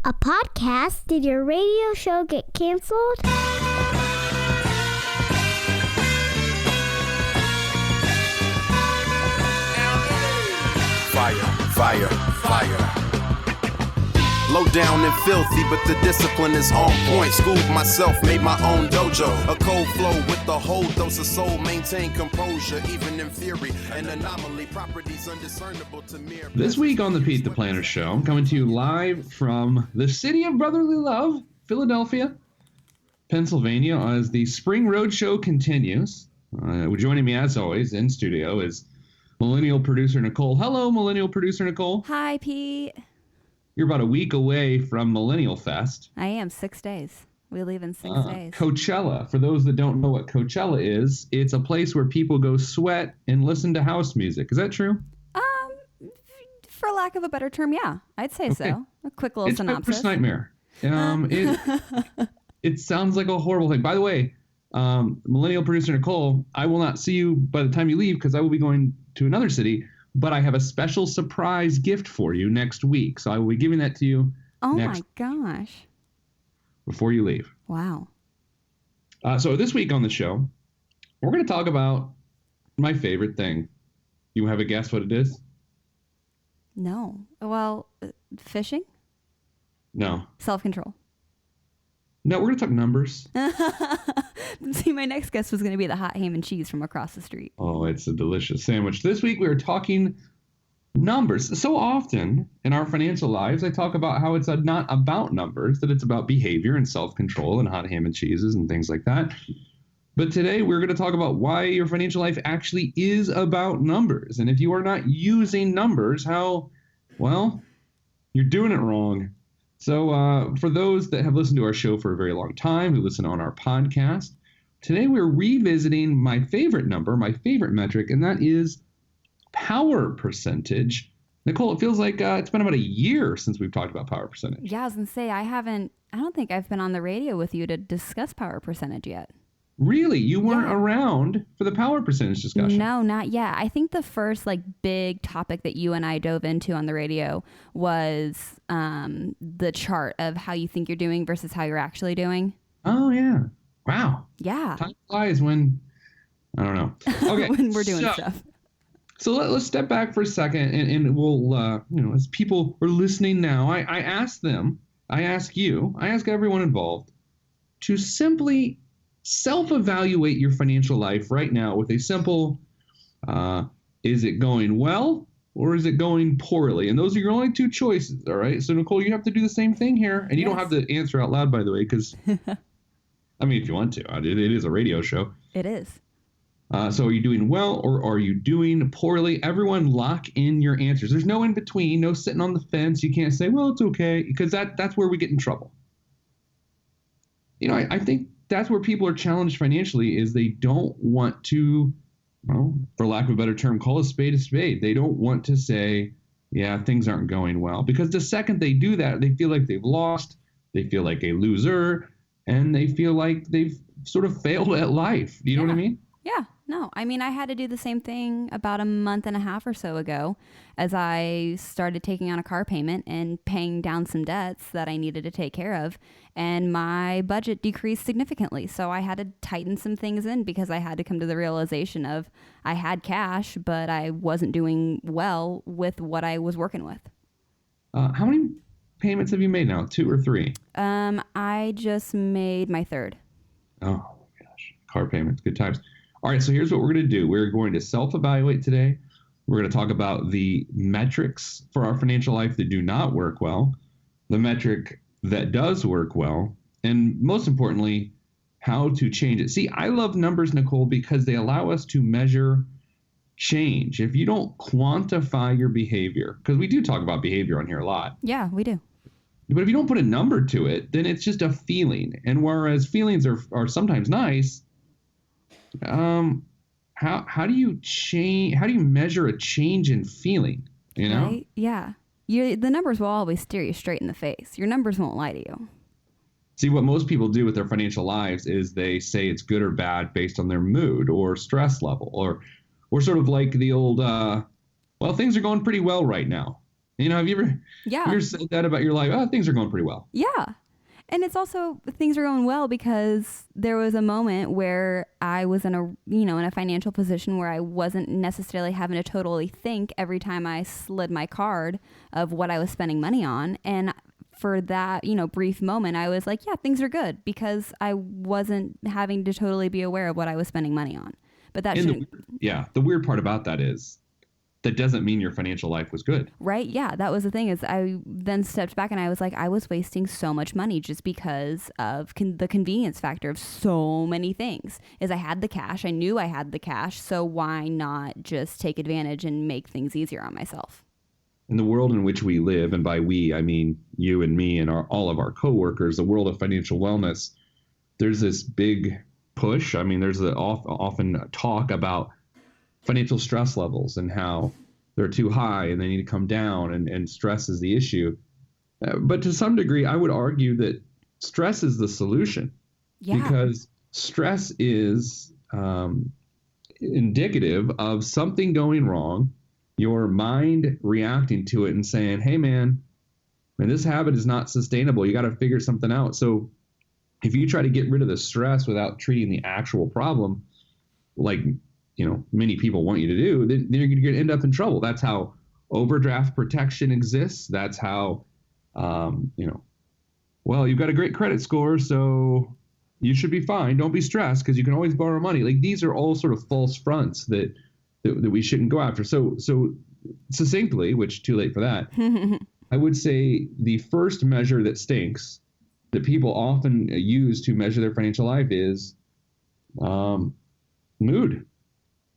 A podcast? Did your radio show get canceled? Fire. Low down and filthy, but the discipline is on point. Schooled myself, made my own dojo. A cold flow with the whole dose of soul. Maintain composure, even in fury. An anomaly, properties undiscernible to mere. This week on the Pete the Planner Show, I'm coming to you live from the city of brotherly love, Philadelphia, Pennsylvania, as the Spring Road Show continues. Joining me, as always, in studio is Millennial Producer Nicole. Hello, Millennial Producer Nicole. Hi, Pete. You're about a week away from Millennial Fest. I am. 6 days. We leave in 6 days. Coachella. For those that don't know what Coachella is, it's a place where people go sweat and listen to house music. Is that true? For lack of a better term, yeah. I'd say so. A quick little synopsis. It's my worst nightmare. It sounds like a horrible thing. By the way, Millennial Producer Nicole, I will not see you by the time you leave because I will be going to another city. But I have a special surprise gift for you next week. So I will be giving that to you my gosh. Before you leave. Wow. So this week on the show, we're going to talk about my favorite thing. You have a guess what it is? No. Well, fishing? No. Self-control. No, we're going to talk numbers. See, my next guess was going to be the hot ham and cheese from across the street. Oh, it's a delicious sandwich. This week we are talking numbers. So often in our financial lives, I talk about how it's not about numbers, that it's about behavior and self-control and hot ham and cheeses and things like that. But today we're going to talk about why your financial life actually is about numbers. And if you are not using numbers, you're doing it wrong. So for those that have listened to our show for a very long time, who listen on our podcast, today we're revisiting my favorite number, my favorite metric, and that is power percentage. Nicole, it feels like it's been about a year since we've talked about power percentage. Yeah, I was going to say, I don't think I've been on the radio with you to discuss power percentage yet. Really? You weren't around for the power percentage discussion? No, not yet. I think the first big topic that you and I dove into on the radio was the chart of how you think you're doing versus how you're actually doing. Oh, yeah. Wow. Yeah. Time flies when, I don't know. Okay. when we're doing stuff. So let's step back for a second and we'll, as people are listening now, I ask everyone involved to simply self-evaluate your financial life right now with a simple, is it going well or is it going poorly? And those are your only two choices, all right? So, Nicole, you have to do the same thing here. And you don't have to answer out loud, by the way, because, if you want to. It is a radio show. It is. So are you doing well or are you doing poorly? Everyone lock in your answers. There's no in between, no sitting on the fence. You can't say, well, it's okay, because that's where we get in trouble. I think that's where people are challenged financially is they don't want to, for lack of a better term, call a spade a spade. They don't want to say, yeah, things aren't going well. Because the second they do that, they feel like they've lost, they feel like a loser, and they feel like they've sort of failed at life. Do you know what I mean? Yeah. No, I had to do the same thing about a month and a half or so ago as I started taking on a car payment and paying down some debts that I needed to take care of. And my budget decreased significantly. So I had to tighten some things in because I had to come to the realization of I had cash, but I wasn't doing well with what I was working with. How many payments have you made now? 2 or 3? I just made my 3rd. Oh, gosh. Car payments. Good times. All right, so here's what we're going to do. We're going to self-evaluate today. We're going to talk about the metrics for our financial life that do not work well, the metric that does work well, and most importantly, how to change it. See, I love numbers, Nicole, because they allow us to measure change. If you don't quantify your behavior, because we do talk about behavior on here a lot. Yeah, we do. But if you don't put a number to it, then it's just a feeling. And whereas feelings are sometimes nice, how do you change? How do you measure a change in feeling? Right? Yeah. The numbers will always stare you straight in the face. Your numbers won't lie to you. See, what most people do with their financial lives is they say it's good or bad based on their mood or stress level, or sort of like the old, things are going pretty well right now. Have you ever, Yeah. you ever said that about your life? Oh, things are going pretty well. Yeah. And it's also things are going well because there was a moment where I was in a financial position where I wasn't necessarily having to totally think every time I slid my card of what I was spending money on. And for that, brief moment, I was like, yeah, things are good because I wasn't having to totally be aware of what I was spending money on. But that shouldn't. The weird part about that is that doesn't mean your financial life was good. Right. Yeah. That was the thing is I then stepped back and I was like, I was wasting so much money just because of the convenience factor of so many things is I had the cash. I knew I had the cash. So why not just take advantage and make things easier on myself? In the world in which we live, and by we, I mean you and me and all of our coworkers, the world of financial wellness, there's this big push. I mean, there's often talk about financial stress levels and how they're too high and they need to come down, and stress is the issue. But to some degree, I would argue that stress is the solution. Yeah. Because stress is indicative of something going wrong, your mind reacting to it and saying, hey, man, this habit is not sustainable. You got to figure something out. So if you try to get rid of the stress without treating the actual problem, like many people want you to do, then you're going to end up in trouble. That's how overdraft protection exists. That's how, well, you've got a great credit score, so you should be fine. Don't be stressed because you can always borrow money. Like these are all sort of false fronts that we shouldn't go after. So succinctly, which too late for that, I would say the first measure that stinks that people often use to measure their financial life is mood.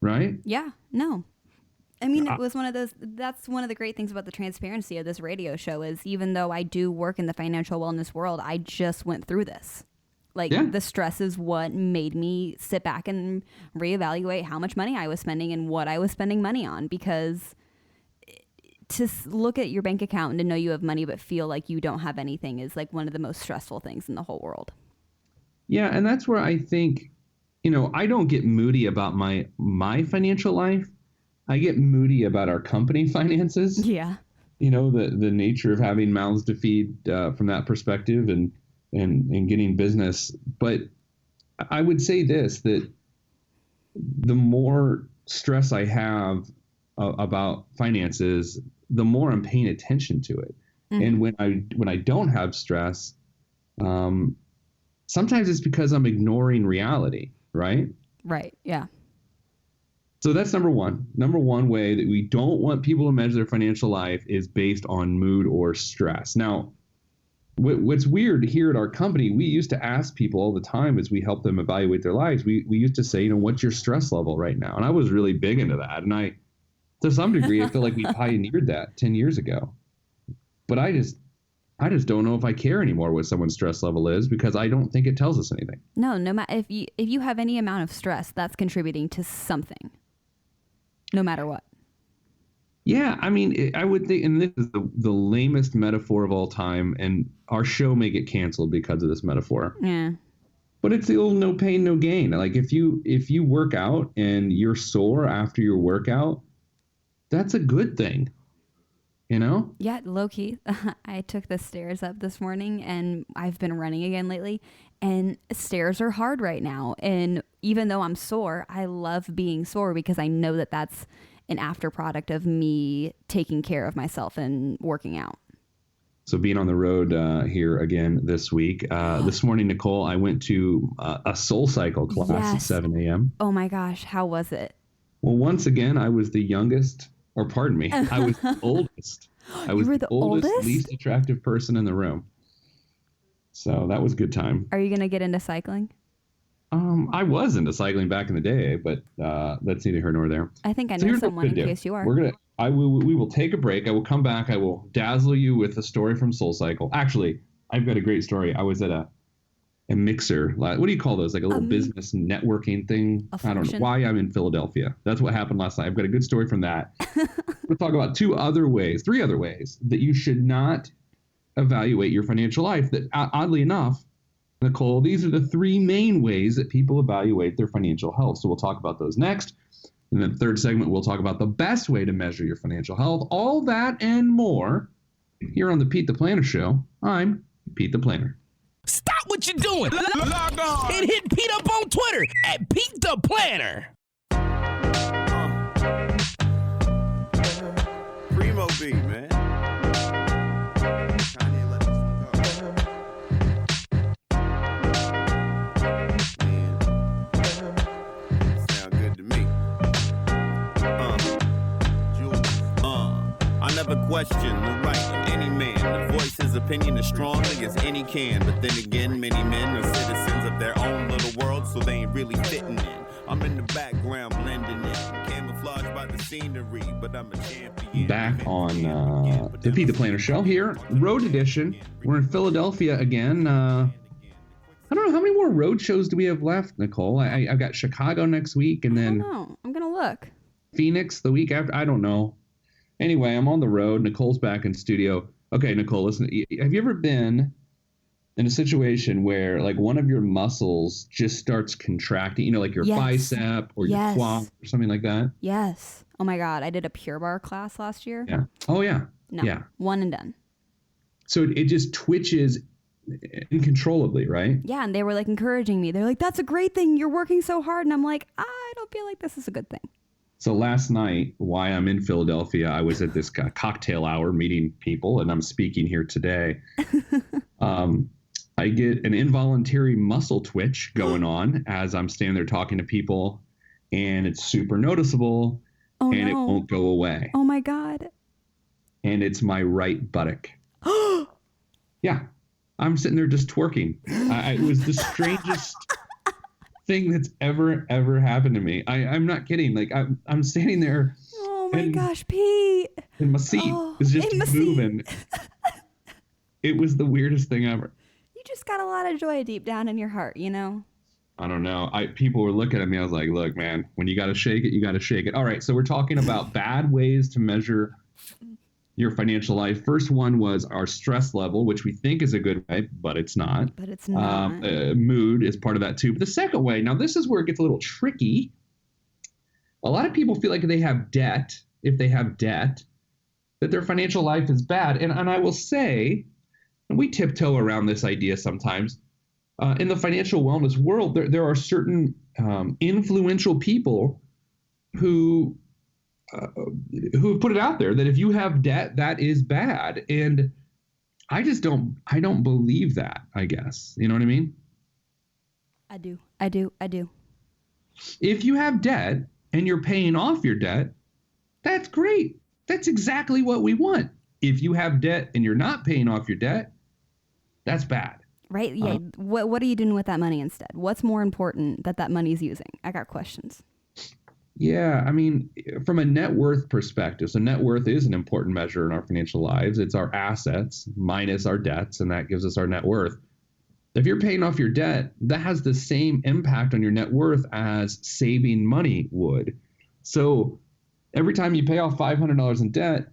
Right? Yeah, no. I mean, it was one of those, that's one of the great things about the transparency of this radio show is even though I do work in the financial wellness world, I just went through this. The stress is what made me sit back and reevaluate how much money I was spending and what I was spending money on, because to look at your bank account and to know you have money but feel like you don't have anything is like one of the most stressful things in the whole world. Yeah, and that's where I think I don't get moody about my financial life. I get moody about our company finances. Yeah. The nature of having mouths to feed from that perspective and getting business. But I would say this, that the more stress I have about finances, the more I'm paying attention to it. Mm-hmm. And when I don't have stress, sometimes it's because I'm ignoring reality. Right? Right. Yeah. So that's number one. Number one way that we don't want people to measure their financial life is based on mood or stress. Now, what's weird here at our company, we used to ask people all the time as we help them evaluate their lives. We used to say, what's your stress level right now? And I was really big into that. And to some degree, I feel like we pioneered that 10 years ago. But I just don't know if I care anymore what someone's stress level is because I don't think it tells us anything. No matter if you have any amount of stress, that's contributing to something, no matter what. Yeah, I mean, I would think, and this is the lamest metaphor of all time, and our show may get canceled because of this metaphor. Yeah. But it's the old no pain, no gain. Like if you work out and you're sore after your workout, that's a good thing. Yeah, low key. I took the stairs up this morning and I've been running again lately, and stairs are hard right now. And even though I'm sore, I love being sore because I know that that's an after product of me taking care of myself and working out. So being on the road here again this week, this morning, Nicole, I went to a Soul Cycle class at 7 a.m. Oh my gosh. How was it? Well, once again, I was the youngest. Or pardon me, I was the oldest. I was the oldest, least attractive person in the room. So that was a good time. Are you going to get into cycling? I was into cycling back in the day, but that's neither here nor there. I think I know someone in case you are. We will take a break. I will come back. I will dazzle you with a story from Soul Cycle. Actually, I've got a great story. I was at a mixer. What do you call those? Like a little business networking thing? I don't know why I'm in Philadelphia. That's what happened last night. I've got a good story from that. We'll talk about three other ways that you should not evaluate your financial life. That oddly enough, Nicole, these are the three main ways that people evaluate their financial health. So we'll talk about those next. In the third segment, we'll talk about the best way to measure your financial health. All that and more here on the Pete the Planner Show. I'm Pete the Planner. Stop what you're doing. Log on and hit Pete up on Twitter at Pete the Planner. Primo beat, man. Kanye let this one go. Man, sound good to me. I never question the right of any man to voice his opinion as strongly as any can. But then again, many men are citizens of their own little world, so they ain't really fitting in. I'm in the background blending in, camouflaged by the scenery, but I'm a champion. Back on the Pete the Planner Show here, Road Edition. We're in Philadelphia again. I don't know, how many more road shows do we have left, Nicole? I've got Chicago next week, and then I don't know. I'm gonna look. Phoenix the week after. I don't know. Anyway, I'm on the road. Nicole's back in studio. Okay, Nicole, listen. Have you ever been in a situation where like one of your muscles just starts contracting? You know, like your bicep or your quad or something like that? Yes. Oh my God, I did a Pure Barre class last year. Yeah. Oh yeah. No. Yeah. One and done. So it just twitches uncontrollably, right? Yeah, and they were like encouraging me. They're like, "That's a great thing. You're working so hard." And I'm like, "I don't feel like this is a good thing." So last night, while I'm in Philadelphia, I was at this cocktail hour meeting people, and I'm speaking here today. I get an involuntary muscle twitch going on as I'm standing there talking to people, and it's super noticeable, it won't go away. Oh my God. And it's my right buttock. Yeah. I'm sitting there just twerking. It was the strangest thing that's ever happened to me. I'm not kidding. Like I'm standing there. Oh my gosh, Pete. And my seat is just moving. It was the weirdest thing ever. You just got a lot of joy deep down in your heart, you know? I don't know. People were looking at me. I was like, look, man, when you got to shake it, you got to shake it. All right. So we're talking about bad ways to measure your financial life. First one was our stress level, which we think is a good way, but it's not. But it's not. Mood is part of that too. But the second way, now this is where it gets a little tricky. A lot of people feel like they have debt, if they have debt, that their financial life is bad. And I will say, and we tiptoe around this idea sometimes, in the financial wellness world, there are certain influential people who have put it out there that if you have debt, that is bad. And I don't believe that, I guess. You know what I mean? I do. If you have debt and you're paying off your debt, that's great. That's exactly what we want. If you have debt and you're not paying off your debt, that's bad. Right? Yeah. What are you doing with that money instead? What's more important that money's using? I got questions. Yeah, I mean, from a net worth perspective, so net worth is an important measure in our financial lives. It's our assets minus our debts, and that gives us our net worth. If you're paying off your debt, that has the same impact on your net worth as saving money would. So every time you pay off $500 in debt,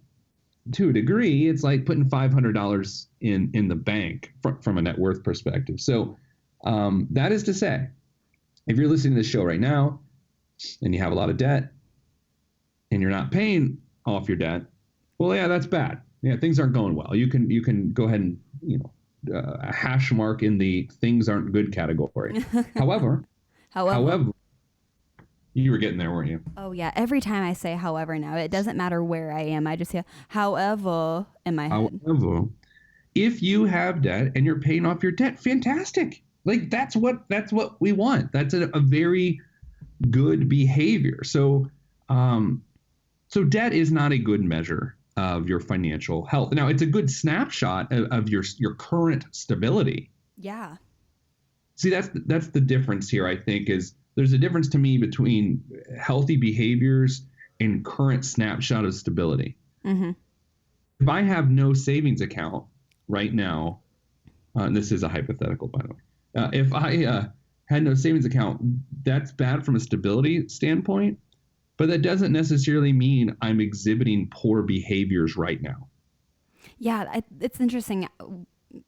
to a degree, it's like putting $500 in the bank from a net worth perspective. So that is to say, if you're listening to this show right now and you have a lot of debt and you're not paying off your debt, well, yeah, that's bad. Yeah, things aren't going well. You can go ahead and a hash mark in the things aren't good category. However, you were getting there, weren't you? Oh yeah. Every time I say however now, it doesn't matter where I am. I just say however in my head. However, if you have debt and you're paying off your debt, fantastic. Like that's what we want. That's a very good behavior. So debt is not a good measure of your financial health. Now, it's a good snapshot of your current stability. Yeah. See, that's the difference here, I think, is there's a difference to me between healthy behaviors and current snapshot of stability. Mm-hmm. If I have no savings account right now, and this is a hypothetical, by the way, if I had no savings account, that's bad from a stability standpoint, but that doesn't necessarily mean I'm exhibiting poor behaviors right now. Yeah, it's interesting.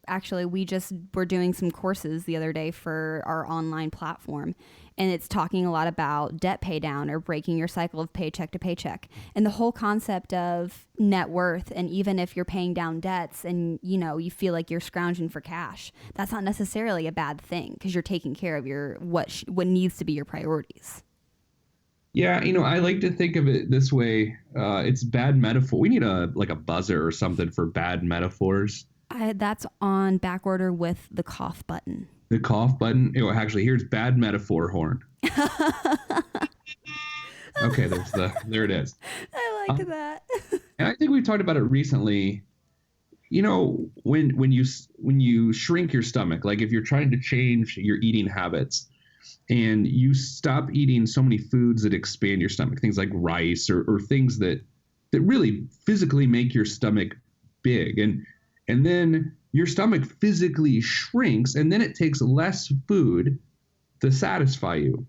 actually, we just were doing some courses the other day for our online platform, and it's talking a lot about debt pay down or breaking your cycle of paycheck to paycheck. And the whole concept of net worth, and even if you're paying down debts and, you know, you feel like you're scrounging for cash, that's not necessarily a bad thing because you're taking care of your what needs to be your priorities. Yeah, you know, I like to think of it this way. It's bad metaphor. We need a buzzer or something for bad metaphors. That's on back order with the cough button. The cough button. Oh, actually, here's bad metaphor horn. Okay, there it is. I like that. And I think we talked about it recently. You know, when you shrink your stomach, like if you're trying to change your eating habits, and you stop eating so many foods that expand your stomach, things like rice or things that really physically make your stomach big, and then your stomach physically shrinks, and then it takes less food to satisfy you.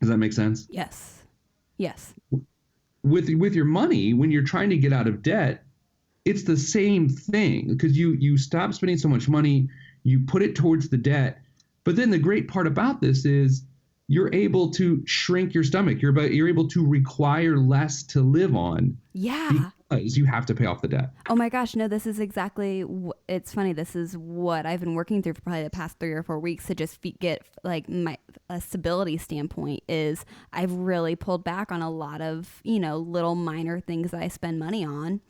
Does that make sense? Yes. Yes. With your money, when you're trying to get out of debt, it's the same thing, because you stop spending so much money, you put it towards the debt. But then the great part about this is you're able to shrink your stomach. You're able to require less to live on. Yeah. Because you have to pay off the debt. Oh my gosh, no, this is exactly, it's funny. This is what I've been working through for probably the past 3 or 4 weeks to just get like a stability standpoint is I've really pulled back on a lot of, you know, little minor things that I spend money on.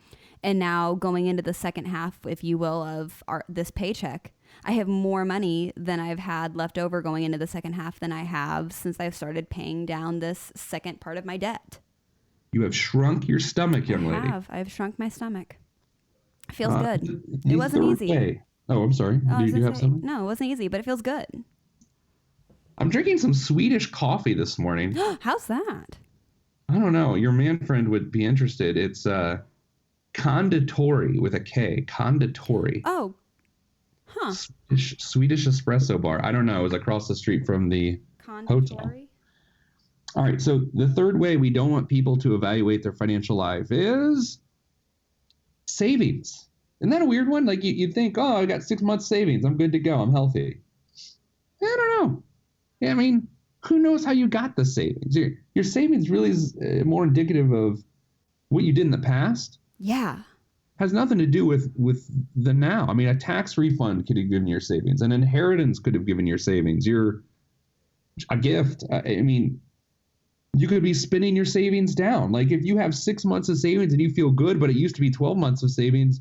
And now going into the second half, if you will, of this paycheck, I have more money than I've had left over going into the second half than I have since I've started paying down this second part of my debt. You have shrunk your stomach, young lady. I've shrunk my stomach. It feels good. It wasn't easy. Way. Oh, I'm sorry. Oh, Do you have something? No, it wasn't easy, but it feels good. I'm drinking some Swedish coffee this morning. How's that? I don't know. Your man friend would be interested. It's Konditori with a K. Konditori. Oh, huh. Swedish espresso bar. I don't know. It was across the street from the hotel. All right. So the third way we don't want people to evaluate their financial life is savings. Isn't that a weird one? Like you'd think, oh, I got 6 months savings. I'm good to go. I'm healthy. I don't know. I mean, who knows how you got the savings? Your savings really is more indicative of what you did in the past. Yeah. Has nothing to do with the now. I mean, a tax refund could have given your savings. An inheritance could have given your savings. A gift. I mean, you could be spending your savings down. Like if you have 6 months of savings and you feel good, but it used to be 12 months of savings,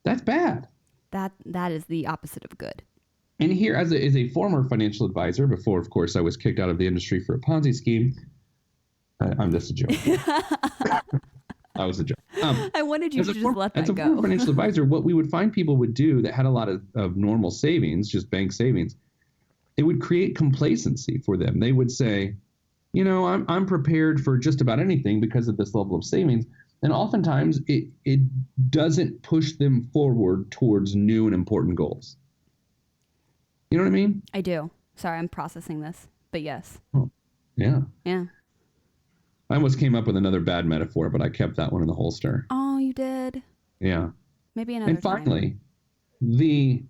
that's bad. That is the opposite of good. And here, as a former financial advisor, before, of course, I was kicked out of the industry for a Ponzi scheme. I'm just a joke. That was a joke. I wanted you to just let that go. As a former financial advisor, what we would find people would do that had a lot of normal savings, just bank savings, it would create complacency for them. They would say, you know, I'm prepared for just about anything because of this level of savings. And oftentimes it doesn't push them forward towards new and important goals. You know what I mean? I do. Sorry, I'm processing this, but yes. Oh, yeah. Yeah. I almost came up with another bad metaphor, but I kept that one in the holster. Oh, you did? Yeah. Maybe another And finally, time.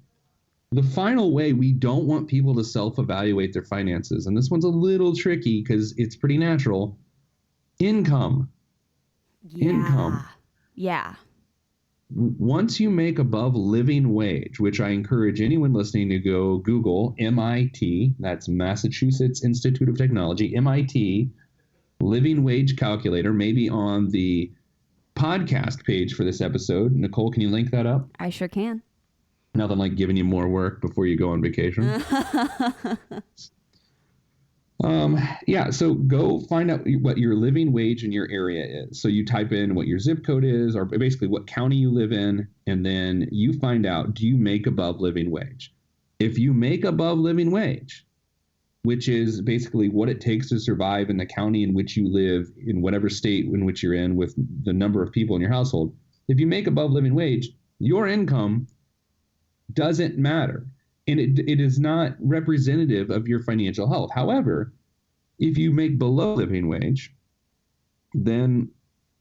the final way we don't want people to self-evaluate their finances, and this one's a little tricky because it's pretty natural, income. Yeah. Income. Yeah. Once you make above living wage, which I encourage anyone listening to go Google MIT, that's Massachusetts Institute of Technology, MIT, living wage calculator, maybe on the podcast page for this episode. Nicole, can you link that up? I sure can. Nothing like giving you more work before you go on vacation. Yeah, so go find out what your living wage in your area is. So you type in what your zip code is, or basically what county you live in, and then you find out, do you make above living wage? If you make above living wage, which is basically what it takes to survive in the county in which you live, in whatever state in which you're in, with the number of people in your household, if you make above living wage, your income doesn't matter. And it is not representative of your financial health. However, if you make below living wage, then,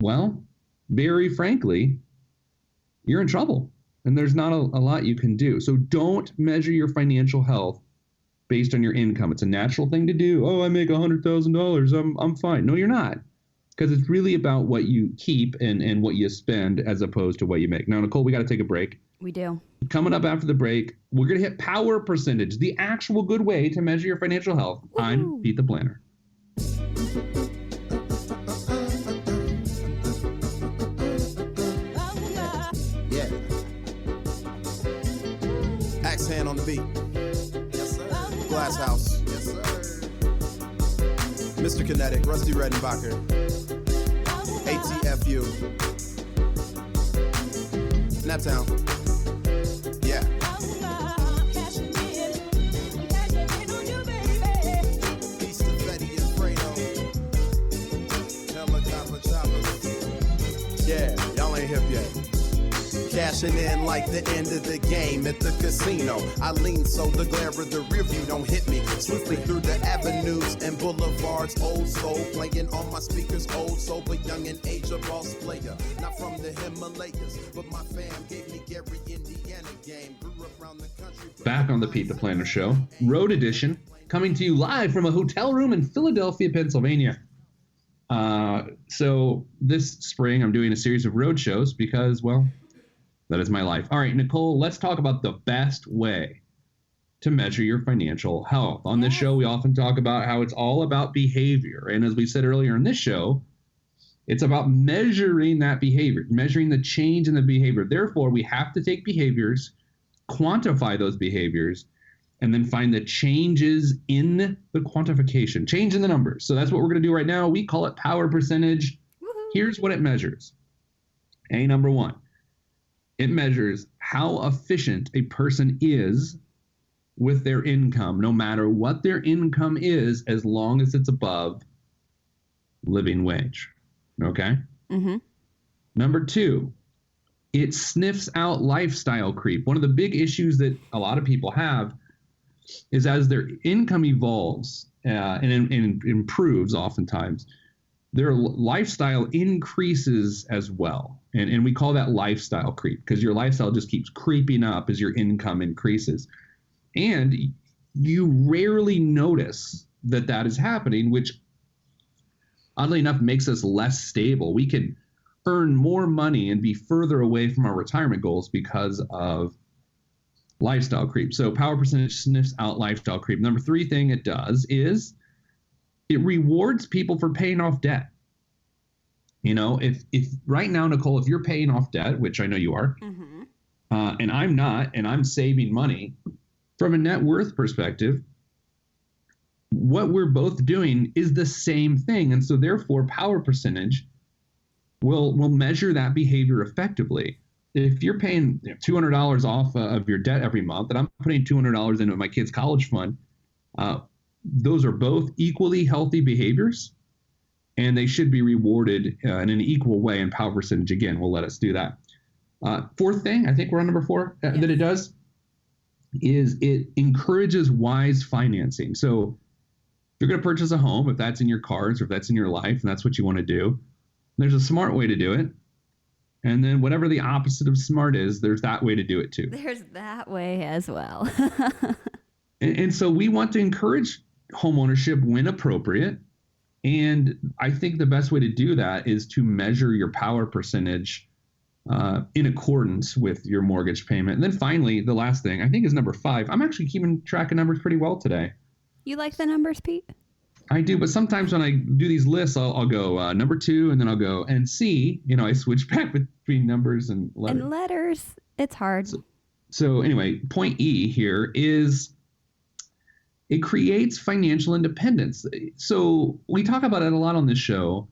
well, very frankly, you're in trouble. and there's not a lot you can do. So don't measure your financial health based on your income. It's a natural thing to do. Oh, I make $100,000. I'm fine. No, you're not. Because it's really about what you keep and what you spend as opposed to what you make. Now, Nicole, we got to take a break. We do. Coming up after the break, we're going to hit power percentage, the actual good way to measure your financial health. Woo-hoo. I'm Pete the Planner. Yeah. Axe hand on the beat. Yes, sir. Glass House. Yes, sir. Mr. Kinetic, Rusty Redenbacher. ATFU. Naptown. Yeah. Peace to Fetty and Fredo. Helicopter choppers. Yeah, y'all ain't hip yet. Cashing in like the end of the game at the casino. I lean so the glare of the rear view don't hit me. Swiftly through the avenues and boulevards. Old soul playing on my speakers. Old soul but young in age, a boss player. Not from the Himalayas, but my fam gave me Gary, Indiana game. Grew up around the country. Back on the Pete the Planner Show, Road Edition, coming to you live from a hotel room in Philadelphia, Pennsylvania. So this spring I'm doing a series of road shows because, well, that is my life. All right, Nicole, let's talk about the best way to measure your financial health. On this show, we often talk about how it's all about behavior. And as we said earlier in this show, it's about measuring that behavior, measuring the change in the behavior. Therefore, we have to take behaviors, quantify those behaviors, and then find the changes in the quantification, change in the numbers. So that's what we're going to do right now. We call it power percentage. Woo-hoo. Here's what it measures. A, number one. It measures how efficient a person is with their income, no matter what their income is, as long as it's above living wage. Okay? Mm-hmm. Number two, it sniffs out lifestyle creep. One of the big issues that a lot of people have is as their income evolves and improves oftentimes, their lifestyle increases as well. And we call that lifestyle creep because your lifestyle just keeps creeping up as your income increases. And you rarely notice that is happening, which oddly enough makes us less stable. We can earn more money and be further away from our retirement goals because of lifestyle creep. So power percentage sniffs out lifestyle creep. Number three thing it does is it rewards people for paying off debt. You know, if right now, Nicole, if you're paying off debt, which I know you are, Mm-hmm. And I'm not, and I'm saving money, from a net worth perspective, what we're both doing is the same thing. And so therefore, power percentage will measure that behavior effectively. If you're paying $200 off of your debt every month, and I'm putting $200 into my kid's college fund, those are both equally healthy behaviors, and they should be rewarded in an equal way. And power percentage, again, will let us do that. Fourth thing, I think we're on number four, Yes. that it does, is it encourages wise financing. So if you're going to purchase a home, if that's in your cards or if that's in your life and that's what you want to do, there's a smart way to do it. And then whatever the opposite of smart is, there's that way to do it too. There's that way as well. And so we want to encourage home ownership when appropriate. And I think the best way to do that is to measure your power percentage in accordance with your mortgage payment. And then finally, the last thing I think is number 5. I'm actually keeping track of numbers pretty well today. You like the numbers, Pete? I do, but sometimes when I do these lists, I'll go number 2, and then I'll go and C. You know, I switch back between numbers and letters. And letters, it's hard. So anyway, point E here is it creates financial independence. So we talk about it a lot on this show.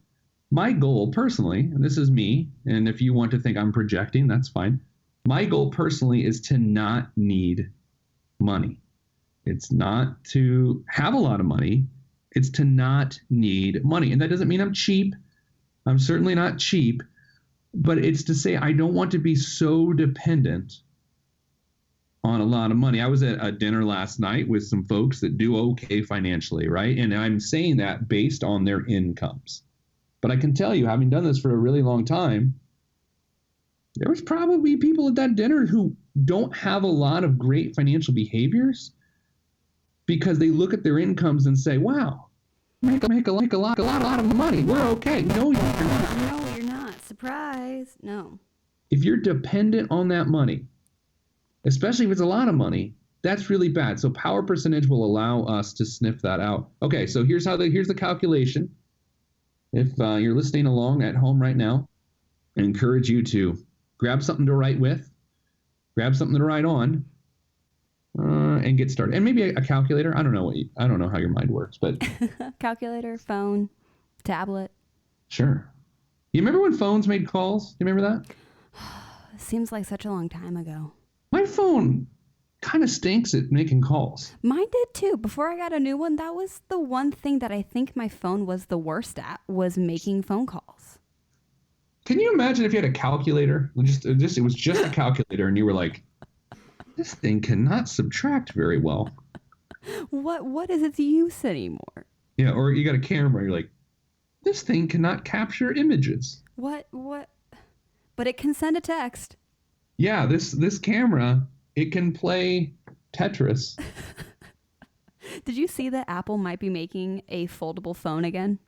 My goal personally, and this is me, and if you want to think I'm projecting, that's fine. My goal personally is to not need money. It's not to have a lot of money. It's to not need money. And that doesn't mean I'm cheap. I'm certainly not cheap. But it's to say I don't want to be so dependent on a lot of money. I was at a dinner last night with some folks that do okay financially, right? And I'm saying that based on their incomes. But I can tell you, having done this for a really long time, there was probably people at that dinner who don't have a lot of great financial behaviors because they look at their incomes and say, wow, make a lot of money. We're okay. No, you're not. No, you're not. Surprise. No. If you're dependent on that money, especially if it's a lot of money, that's really bad. So power percentage will allow us to sniff that out. Okay, so here's the calculation. If you're listening along at home right now, I encourage you to grab something to write with, grab something to write on, and get started. And maybe a calculator. I don't know how your mind works, but Calculator, phone, tablet. Sure. You remember when phones made calls? You remember that? Seems like such a long time ago. My phone kind of stinks at making calls. Mine did too. Before I got a new one, that was the one thing that I think my phone was the worst at, was making phone calls. Can you imagine if you had a calculator? It was just a calculator, and you were like, this thing cannot subtract very well. What is its use anymore? Yeah, or you got a camera, you're like, this thing cannot capture images. What? But it can send a text. Yeah, this camera, it can play Tetris. Did you see that Apple might be making a foldable phone again?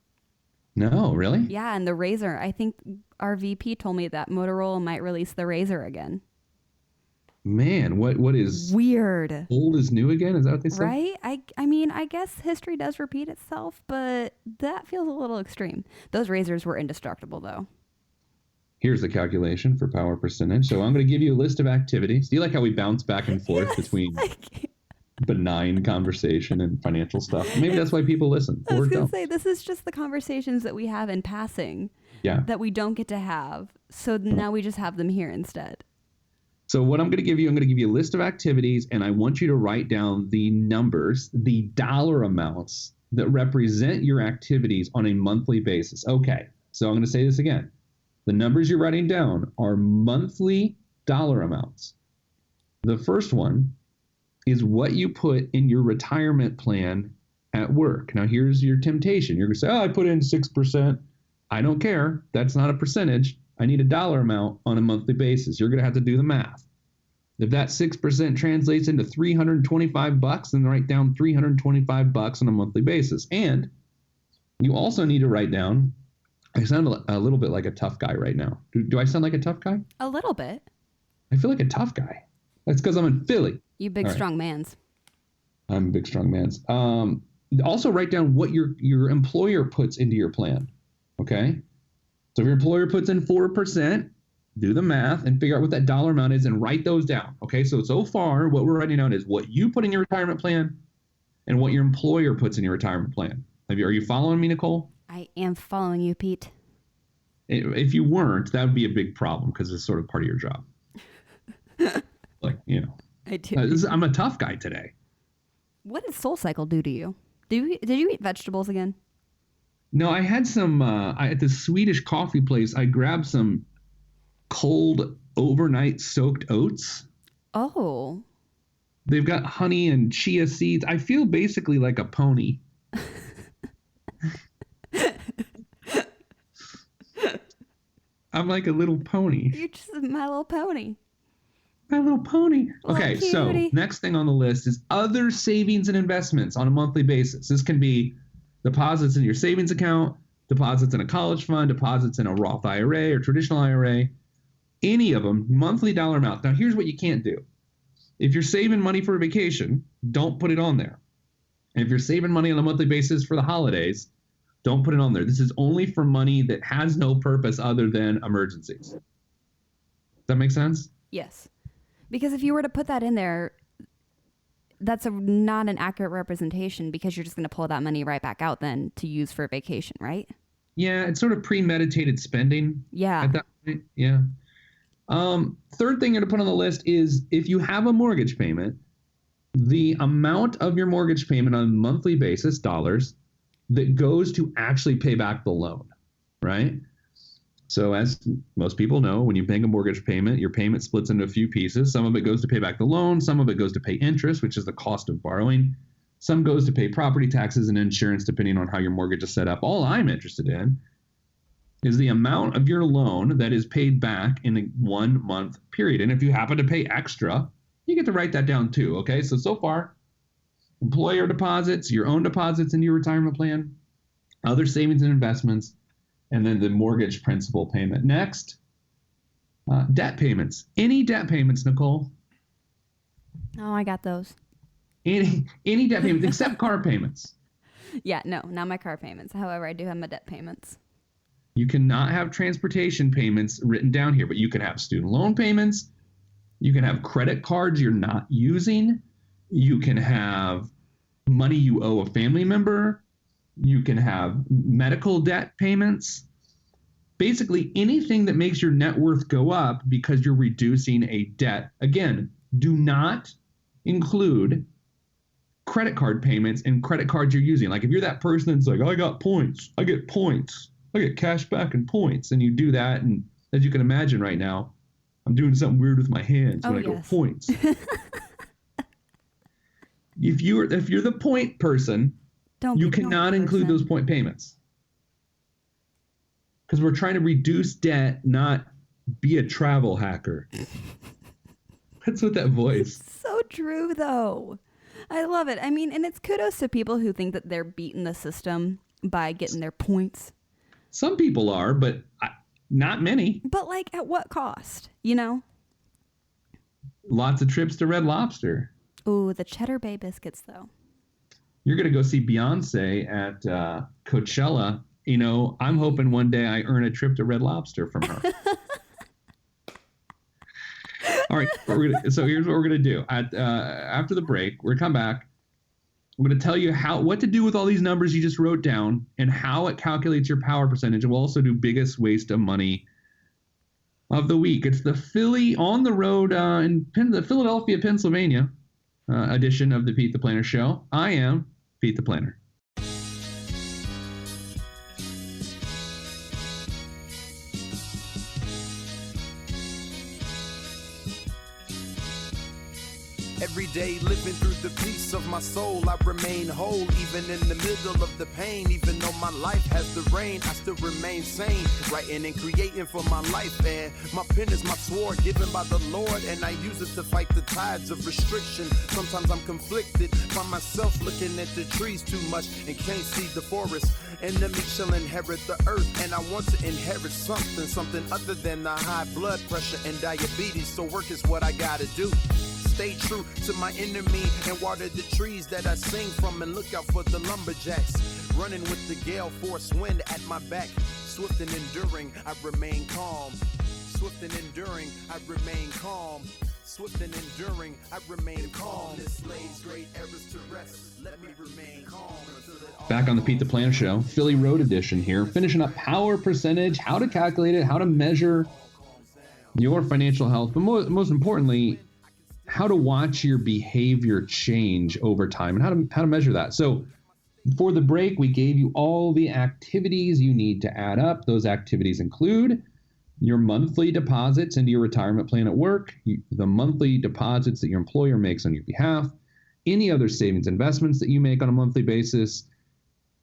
No, really? Yeah, and the Razr. I think our VP told me that Motorola might release the Razr again. Man, what is weird? Old is new again? Is that what they say? Right? I mean, I guess history does repeat itself, but that feels a little extreme. Those Razrs were indestructible, though. Here's the calculation for power percentage. So I'm going to give you a list of activities. Do you like how we bounce back and forth Yes, between benign conversation and financial stuff? Maybe that's why people listen. I was Or going don't. to say, this is just the conversations that we have in passing that we don't get to have. So now we just have them here instead. So what I'm going to give you a list of activities, and I want you to write down the numbers, the dollar amounts that represent your activities on a monthly basis. Okay, so I'm going to say this again. The numbers you're writing down are monthly dollar amounts. The first one is what you put in your retirement plan at work. Now, here's your temptation. You're going to say, I put in 6%. I don't care. That's not a percentage. I need a dollar amount on a monthly basis. You're going to have to do the math. If that 6% translates into $325, then write down $325 on a monthly basis. And you also need to write down, I sound a little bit like a tough guy right now. Do I sound like a tough guy? A little bit. I feel like a tough guy. That's because I'm in Philly. You big, All strong mans. I'm a big, strong mans. Also write down what your employer puts into your plan. Okay? So if your employer puts in 4%, do the math and figure out what that dollar amount is and write those down. Okay? So far, what we're writing down is what you put in your retirement plan and what your employer puts in your retirement plan. Are you following me, Nicole? I am following you, Pete. If you weren't, that would be a big problem because it's sort of part of your job. I do. I'm a tough guy today. What did Soul Cycle do to you? Did you eat vegetables again? No, I had some, at the Swedish coffee place, I grabbed some cold overnight soaked oats. Oh. They've got honey and chia seeds. I feel basically like a pony. I'm like a little pony. You're just my little pony. My little pony. Okay, Little so cutie. next thing on the list is other savings and investments on a monthly basis. This can be deposits in your savings account, deposits in a college fund, deposits in a Roth IRA or traditional IRA, any of them, monthly dollar amount. Now, here's what you can't do. If you're saving money for a vacation, don't put it on there. And if you're saving money on a monthly basis for the holidays, don't put it on there. This is only for money that has no purpose other than emergencies. Does that make sense? Yes. Because if you were to put that in there, that's not an accurate representation because you're just going to pull that money right back out then to use for a vacation, right? Yeah, it's sort of premeditated spending. Yeah. At that point, yeah. Third thing you're going to put on the list is if you have a mortgage payment, the amount of your mortgage payment on a monthly basis, dollars, that goes to actually pay back the loan, right? So as most people know, when you make a mortgage payment, your payment splits into a few pieces. Some of it goes to pay back the loan. Some of it goes to pay interest, which is the cost of borrowing. Some goes to pay property taxes and insurance, depending on how your mortgage is set up. All I'm interested in is the amount of your loan that is paid back in a 1 month period. And if you happen to pay extra, you get to write that down too. Okay. So far, employer deposits, your own deposits into your retirement plan, other savings and investments, and then the mortgage principal payment. Next, debt payments. Any debt payments, Nicole? Oh, I got those. Any debt payments except car payments. Yeah, no, not my car payments. However, I do have my debt payments. You cannot have transportation payments written down here, but you can have student loan payments. You can have credit cards you're not using. You can have money you owe a family member. You can have medical debt payments. Basically, anything that makes your net worth go up because you're reducing a debt. Again, do not include credit card payments and credit cards you're using. Like if you're that person that's like, I got points, I get points, I get cash back and points, and you do that, and as you can imagine right now, I'm doing something weird with my hands when I go points. If you're the point person, you cannot include those point payments. Because we're trying to reduce debt, not be a travel hacker. What's with that voice? So true, though. I love it. I mean, and it's kudos to people who think that they're beating the system by getting their points. Some people are, but not many. But like, at what cost? You know? Lots of trips to Red Lobster. Ooh, the Cheddar Bay biscuits, though. You're going to go see Beyonce at Coachella. You know, I'm hoping one day I earn a trip to Red Lobster from her. All right. So here's what we're going to do. After the break, we're going to come back. I'm going to tell you what to do with all these numbers you just wrote down and how it calculates your power percentage. And we'll also do biggest waste of money of the week. It's the Philly on the road in the Philadelphia, Pennsylvania edition of the Pete the Planner Show. I am Pete the Planner. Every day living through the peace of my soul, I remain whole even in the middle of the pain. Even though my life has the rain, I still remain sane, writing and creating for my life. And my pen is my sword given by the Lord, and I use it to fight the tides of restriction. Sometimes I'm conflicted by myself, looking at the trees too much and can't see the forest. Enemy shall inherit the earth, and I want to inherit something other than the high blood pressure and diabetes. So work is what I gotta do. Stay true to my enemy and water the trees that I sing from, and look out for the lumberjacks running with the gale force wind at my back. Swift and enduring, I remain calm. Swift and enduring, I remain calm. Swift and enduring, I remain calm. This lays great errors to rest. Let me remain calm. Back on the Pete the Planner Show, Philly Road edition here, finishing up power percentage, how to calculate it, how to measure your financial health, but most importantly, how to watch your behavior change over time and how to measure that. So for the break, we gave you all the activities you need to add up. Those activities include your monthly deposits into your retirement plan at work, the monthly deposits that your employer makes on your behalf, any other savings investments that you make on a monthly basis,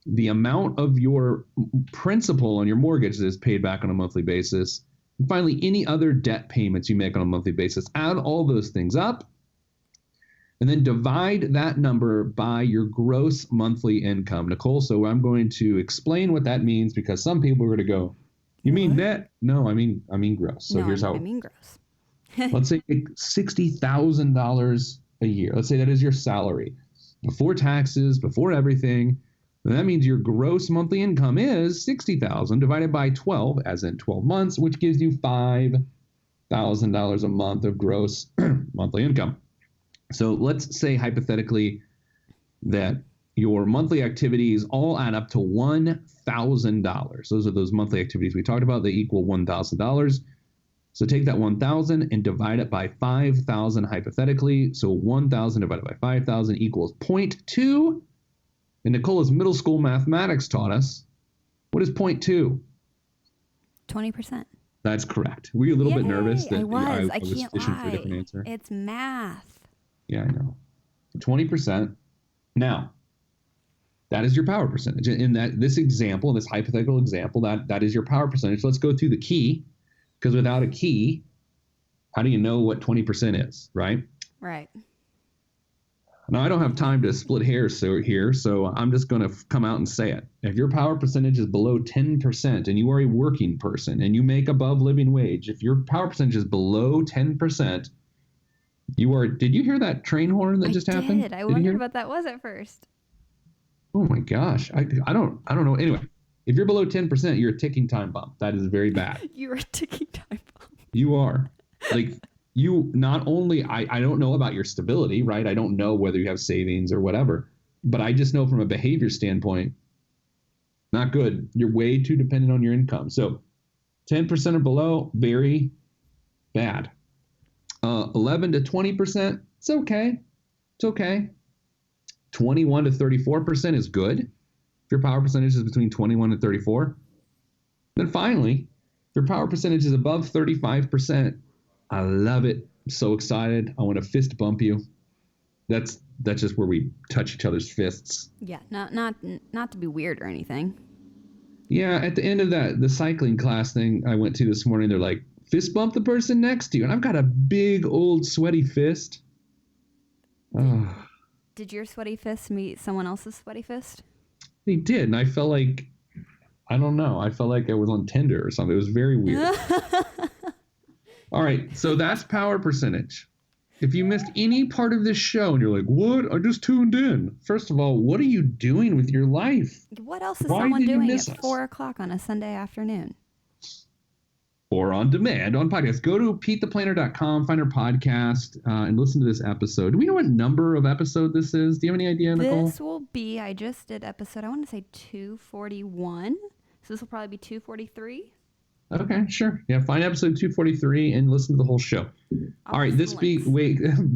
the amount of your principal on your mortgage that is paid back on a monthly basis, and finally, any other debt payments you make on a monthly basis. Add all those things up and then divide that number by your gross monthly income. Nicole, so I'm going to explain what that means because some people are going to go, you mean net? No, I mean gross. So here's how. I mean gross. Let's say $60,000 a year. Let's say that is your salary before taxes, before everything. And that means your gross monthly income is $60,000 divided by 12, as in 12 months, which gives you $5,000 a month of gross monthly income. So let's say hypothetically that your monthly activities all add up to $1,000. Those are those monthly activities we talked about. They equal $1,000. So take that 1,000 and divide it by 5,000 hypothetically. So 1,000 divided by 5,000 equals 0.2. And Nicola's middle school mathematics taught us, what is 0.2? 20%. That's correct. Were you a little bit nervous that I was can't fishing for a different answer? It's math. Yeah, I know. 20%. Now, That is your power percentage. In this hypothetical example, that is your power percentage. Let's go through the key, because without a key, how do you know what 20% is, right? Right. Now, I don't have time to split hairs here, so I'm just going to come out and say it. If your power percentage is below 10% and you are a working person and you make above living wage, if your power percentage is below 10%, you are. Did you hear that train horn that just happened? I wondered what that was at first. Oh my gosh. I don't know. Anyway, if you're below 10%, you're a ticking time bomb. That is very bad. You're a ticking time bomb. You are. Like, you not only, I don't know about your stability, right? I don't know whether you have savings or whatever, but I just know from a behavior standpoint, not good. You're way too dependent on your income. So 10% or below, very bad. 11 to 20%, it's okay. It's okay. 21 to 34% is good. If your power percentage is between 21 and 34. Then finally, if your power percentage is above 35%, I love it. I'm so excited. I want to fist bump you. That's just where we touch each other's fists. Yeah, not to be weird or anything. Yeah, at the end of the cycling class thing I went to this morning, they're like, fist bump the person next to you. And I've got a big old sweaty fist. Oh. Did your sweaty fist meet someone else's sweaty fist? He did, and I felt like, I don't know, I felt like I was on Tinder or something. It was very weird. All right, so that's power percentage. If you missed any part of this show and you're like, what? I just tuned in. First of all, what are you doing with your life? What else is Why someone did you doing miss at us? 4 o'clock on a Sunday afternoon? Or on demand on podcast. Go to PeteThePlanner.com, find our podcast, and listen to this episode. Do we know what number of episode this is? Do you have any idea, Nicole? This will be, I just did episode, I want to say 241. So this will probably be 243. Okay, sure. Yeah, find episode 243 and listen to the whole show. All right, this week,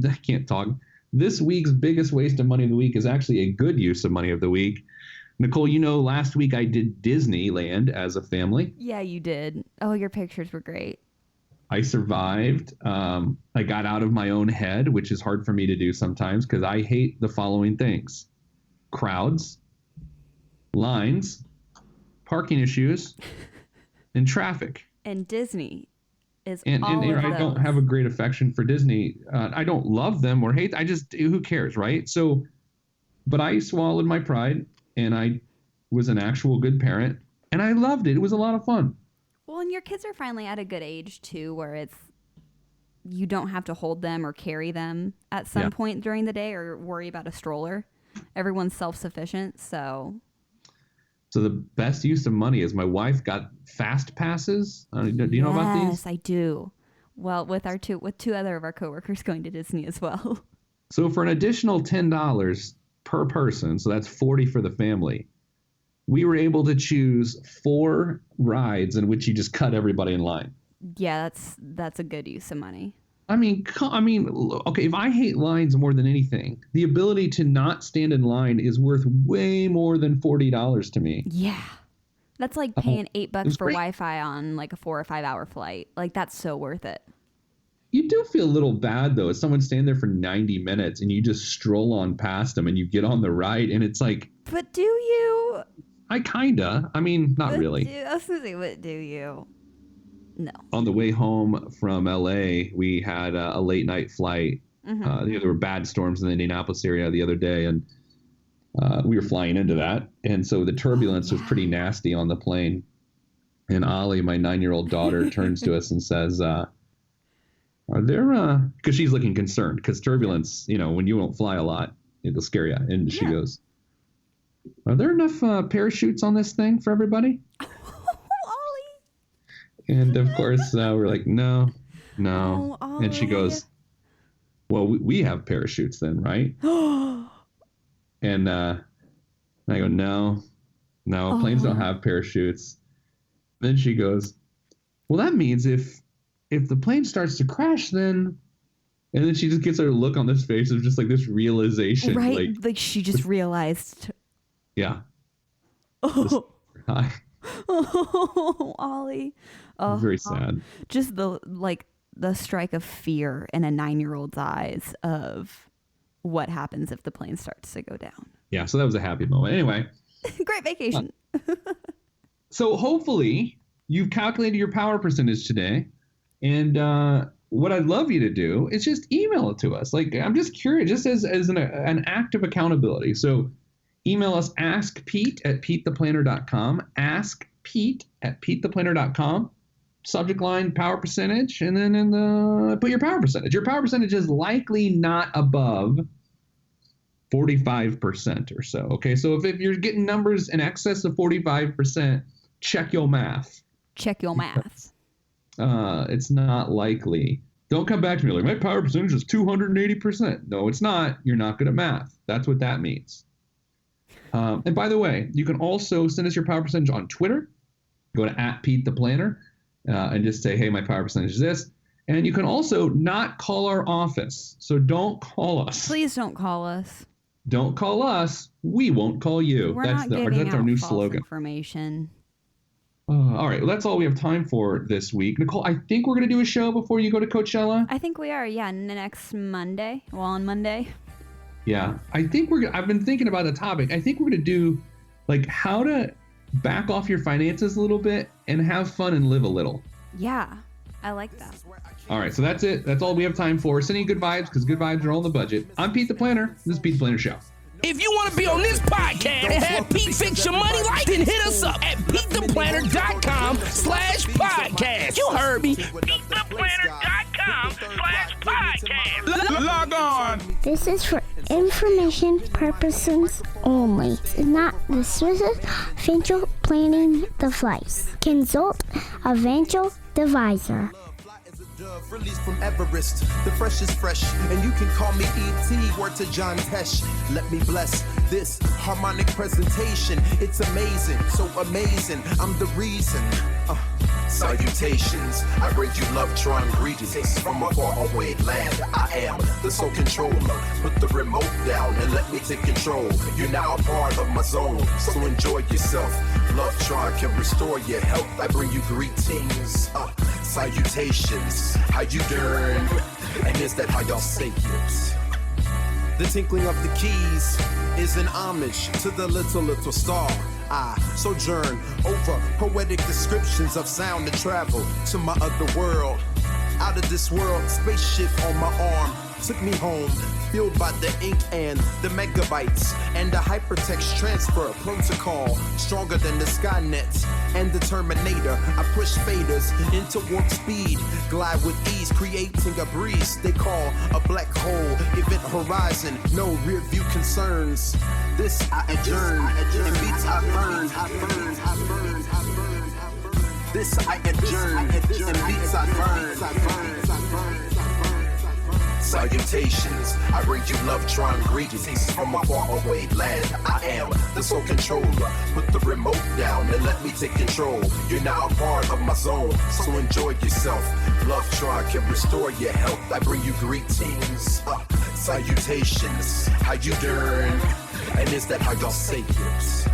I can't talk. This week's biggest waste of money of the week is actually a good use of money of the week. Nicole, last week I did Disneyland as a family. Yeah, you did. Oh, your pictures were great. I survived. I got out of my own head, which is hard for me to do sometimes because I hate the following things: crowds, lines, parking issues, and traffic. And Disney is and all of I those. don't have a great affection for Disney. I don't love them or hate. I just, who cares, right? So, but I swallowed my pride. And I was an actual good parent, and I loved it. It was a lot of fun. Well, and your kids are finally at a good age, too, where you don't have to hold them or carry them at some point during the day or worry about a stroller. Everyone's self-sufficient, so... So the best use of money is my wife got fast passes. Do you know about these? Yes, I do. Well, with two other of our coworkers going to Disney as well. So for an additional $10 per person, so that's $40 for the family, we were able to choose 4 rides in which you just cut everybody in line. Yeah, that's a good use of money. I mean, okay, if I hate lines more than anything, the ability to not stand in line is worth way more than $40 to me. Yeah. That's like paying $8 for great. Wi-Fi on like a 4 or 5 hour flight. Like, that's so worth it. You do feel a little bad, though, if someone's standing there for 90 minutes and you just stroll on past them and you get on the ride and it's like... But do you? I kinda. I mean, not really. I was going to say, what do you? No. On the way home from L.A., we had a late night flight. Mm-hmm. There were bad storms in the Indianapolis area the other day, and we were flying into that. And so the turbulence was pretty nasty on the plane. And Ollie, my 9-year-old daughter, turns to us and says... Are there, because she's looking concerned, because turbulence, when you don't fly a lot, it'll scare you. And she goes, are there enough parachutes on this thing for everybody? Ollie. And of course, we're like, no. Oh, And she goes, well, we have parachutes then, right? And I go, no, planes don't have parachutes. Then she goes, well, that means if the plane starts to crash, then... And then she just gets her look on this face of just like this realization. Right, like she just realized. Yeah. Oh, Ollie. Oh, Very sad. Just the strike of fear in a 9-year-old's eyes of, what happens if the plane starts to go down. Yeah, so that was a happy moment. Anyway. Great vacation. So hopefully you've calculated your power percentage today. And what I'd love you to do is just email it to us. Like, I'm just curious, just as an act of accountability. So email us askpete@petetheplanner.com, askpete@petetheplanner.com, subject line power percentage, and then put your power percentage. Your power percentage is likely not above 45% or so. Okay, so if you're getting numbers in excess of 45%, check your math. Check your math. It's not likely. Don't come back to me like, my power percentage is 280%. No, it's not. You're not good at math. That's what that means. And by the way, you can also send us your power percentage on Twitter. Go to @PeteThePlanner and just say, hey, my power percentage is this. And you can also not call our office. So don't call us. Please don't call us. Don't call us. We won't call you. That's our new false slogan. Information. All right. Well, that's all we have time for this week. Nicole, I think we're going to do a show before you go to Coachella. I think we are. Yeah, next Monday. Well, on Monday. Yeah. I think I've been thinking about the topic. I think we're going to do like how to back off your finances a little bit and have fun and live a little. Yeah. I like that. All right. So that's it. That's all we have time for. Sending good vibes because good vibes are all in the budget. I'm Pete the Planner. This is Pete the Planner Show. If you want to be on this podcast and have Pete fix your money life, then hit us up at PeteThePlanner.com/podcast. You heard me. PeteThePlanner.com/podcast. Log on. This is for information purposes only. It's not the Swiss financial planning device. Consult a financial advisor. Released from Everest, the fresh is fresh, and you can call me E.T. Word to John Tesh. Let me bless this harmonic presentation. It's amazing, so amazing. I'm the reason. Salutations, I bring you love, trying greetings from a faraway land. I am the sole controller. Put the remote down and let me take control. You're now a part of my zone, so enjoy yourself. Love Tron can restore your health. I bring you greetings. Salutations, how you doing? And is that how y'all say it? The tinkling of the keys is an homage to the little star. I sojourn over poetic descriptions of sound and travel to my other world. Out of this world, spaceship on my arm took me home, fueled by the ink and the megabytes and the hypertext transfer protocol, stronger than the Skynet and the Terminator. I push faders into warp speed, glide with ease, creating a breeze they call a black hole. Event horizon, no rear view concerns. This I adjourn, and beats I burn. This I adjourn, and beats I burn. Salutations, I bring you love, trying greetings from a faraway land. I am the sole controller. Put the remote down and let me take control. You're now a part of my zone, so enjoy yourself. Love Tron can restore your health. I bring you greetings. Salutations, how you doing? And is that how y'all say it?